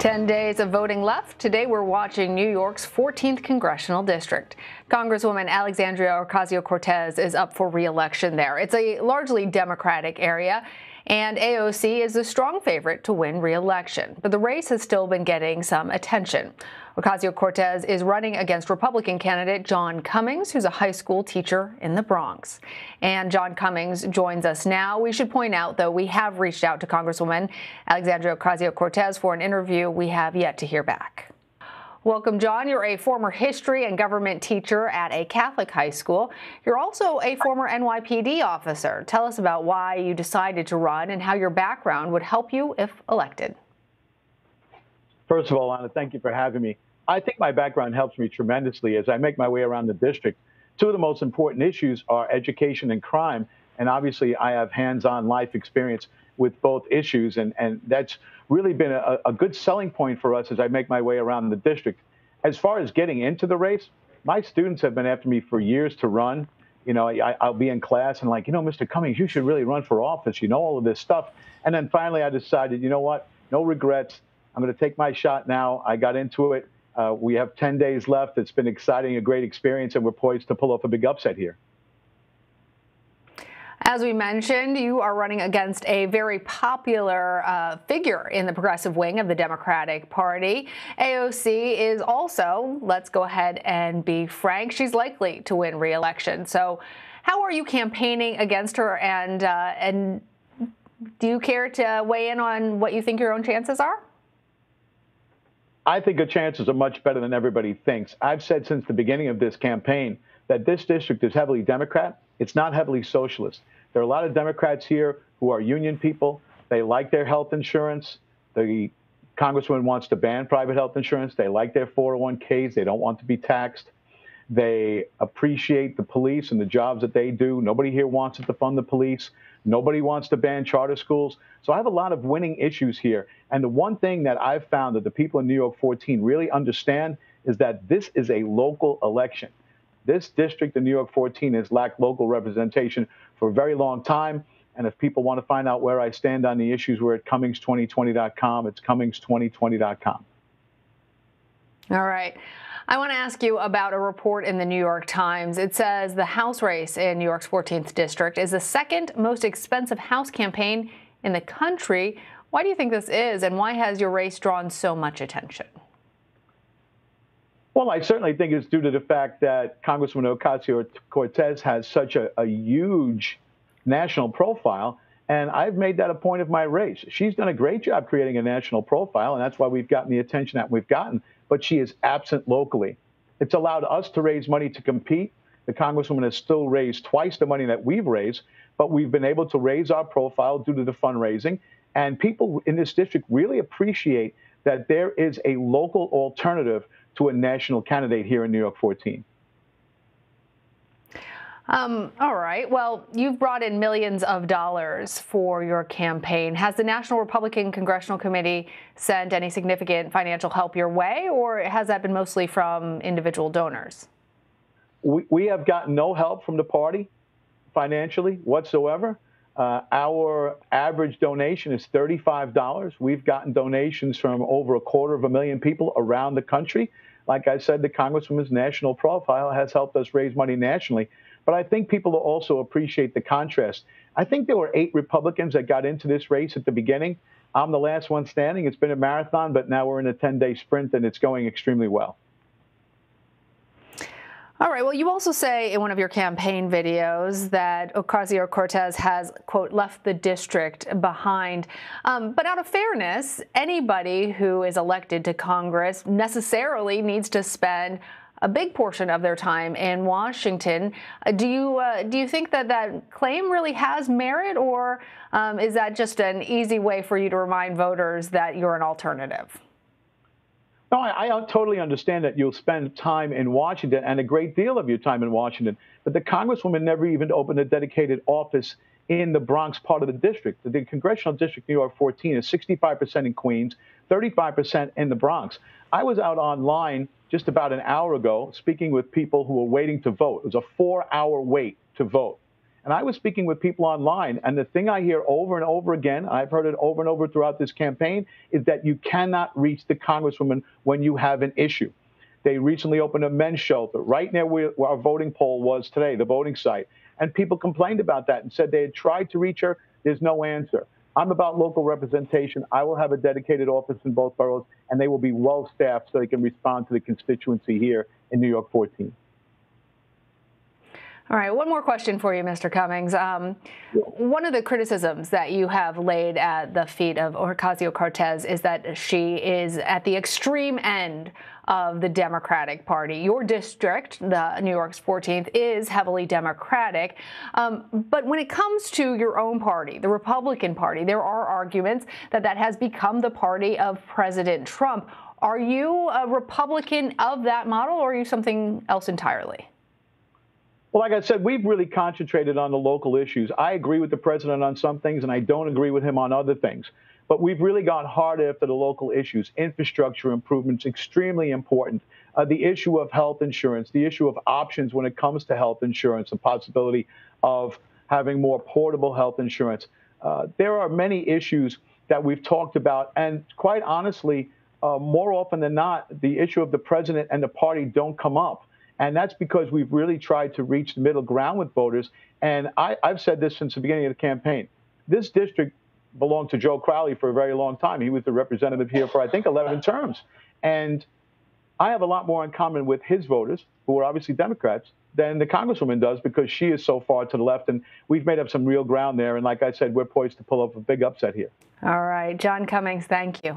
10 days of voting left. Today we're watching New York's 14th congressional district. Congresswoman Alexandria Ocasio-Cortez is up for re-election there. It's a largely Democratic area, and AOC is a strong favorite to win re-election. But the race has still been getting some attention. Ocasio-Cortez is running against Republican candidate John Cummings, who's a high school teacher in the Bronx. And John Cummings joins us now. We should point out, though, we have reached out to Congresswoman Alexandria Ocasio-Cortez for an interview. We have yet to hear back. Welcome, John. You're a former history and government teacher at a Catholic high school. You're also a former NYPD officer. Tell us about why you decided to run and how your background would help you if elected. First of all, Anna, thank you for having me. I think my background helps me tremendously as I make my way around the district. Two of the most important issues are education and crime. And obviously, I have hands-on life experience with both issues. And that's really been a good selling point for us as I make my way around the district. As far as getting into the race, my students have been after me for years to run. You know, I'll be in class and like, Mr. Cummings, you should really run for office. You know, all of this stuff. And then finally, I decided, you know what? No regrets. I'm going to take my shot now. I got into it. We have 10 days left. It's been exciting, a great experience, and we're poised to pull off a big upset here. As we mentioned, you are running against a very popular figure in the progressive wing of the Democratic Party. AOC is also, let's go ahead and be frank, she's likely to win re-election. So how are you campaigning against her, and do you care to weigh in on what you think your own chances are? I think her chances are much better than everybody thinks. I've said since the beginning of this campaign that this district is heavily Democrat. It's not heavily socialist. There are a lot of Democrats here who are union people. They like their health insurance. The congresswoman wants to ban private health insurance. They like their 401ks. They don't want to be taxed. They appreciate the police and the jobs that they do. Nobody here wants to defund the police. Nobody wants to ban charter schools. So I have a lot of winning issues here. And the one thing that I've found that the people in New York 14 really understand is that this is a local election. This district in New York 14 has lacked local representation for a very long time. And if people want to find out where I stand on the issues, we're at Cummings2020.com. It's Cummings2020.com. All right. I want to ask you about a report in the New York Times. It says the House race in New York's 14th district is the second most expensive House campaign in the country. Why do you think this is, and why has your race drawn so much attention? Well, I certainly think it's due to the fact that Congresswoman Ocasio-Cortez has such a huge national profile, and I've made that a point of my race. She's done a great job creating a national profile, and that's why we've gotten the attention that we've gotten. But she is absent locally. It's allowed us to raise money to compete. The Congresswoman has still raised twice the money that we've raised, but we've been able to raise our profile due to the fundraising. And people in this district really appreciate that there is a local alternative to a national candidate here in New York 14. All right. Well, you've brought in millions of dollars for your campaign. Has the National Republican Congressional Committee sent any significant financial help your way, or has that been mostly from individual donors? We have gotten no help from the party financially whatsoever. Our average donation is $35. We've gotten donations from over 250,000 people around the country. Like I said, the Congresswoman's national profile has helped us raise money nationally. But I think people also appreciate the contrast. I think there were 8 Republicans that got into this race at the beginning. I'm the last one standing. It's been a marathon, but now we're in a 10-day sprint, and it's going extremely well. All right. Well, you also say in one of your campaign videos that Ocasio-Cortez has, quote, left the district behind. But out of fairness, anybody who is elected to Congress necessarily needs to spend a big portion of their time in Washington. Do you think that that claim really has merit, or is that just an easy way for you to remind voters that you're an alternative? No, I totally understand that you'll spend time in Washington and a great deal of your time in Washington, but the Congresswoman never even opened a dedicated office in the Bronx part of the district. The Congressional District New York 14 is 65% in Queens, 35% in the Bronx. I was out online just about an hour ago speaking with people who were waiting to vote. It was a 4-hour wait to vote. And I was speaking with people online, and the thing I hear over and over again, I've heard it over and over throughout this campaign, is that you cannot reach the Congresswoman when you have an issue. They recently opened a men's shelter right near where our voting poll was today, the voting site. And people complained about that and said they had tried to reach her. There's no answer. I'm about local representation. I will have a dedicated office in both boroughs, and they will be well staffed so they can respond to the constituency here in New York 14. All right, one more question for you, Mr. Cummings. One of the criticisms that you have laid at the feet of Ocasio-Cortez is that she is at the extreme end of the Democratic Party. Your district, the New York's 14th, is heavily Democratic. But when it comes to your own party, the Republican Party, there are arguments that that has become the party of President Trump. Are you a Republican of that model, or are you something else entirely? Well, like I said, we've really concentrated on the local issues. I agree with the president on some things, and I don't agree with him on other things. But we've really gone hard after the local issues. Infrastructure improvements, extremely important. The issue of health insurance, the issue of options when it comes to health insurance, the possibility of having more portable health insurance. There are many issues that we've talked about. And quite honestly, more often than not, the issue of the president and the party don't come up. And that's because we've really tried to reach the middle ground with voters. And I've said this since the beginning of the campaign. This district belonged to Joe Crowley for a very long time. He was the representative here for, I think, 11 terms. And I have a lot more in common with his voters, who are obviously Democrats, than the Congresswoman does, because she is so far to the left. And we've made up some real ground there. And like I said, we're poised to pull up a big upset here. All right. John Cummings, thank you.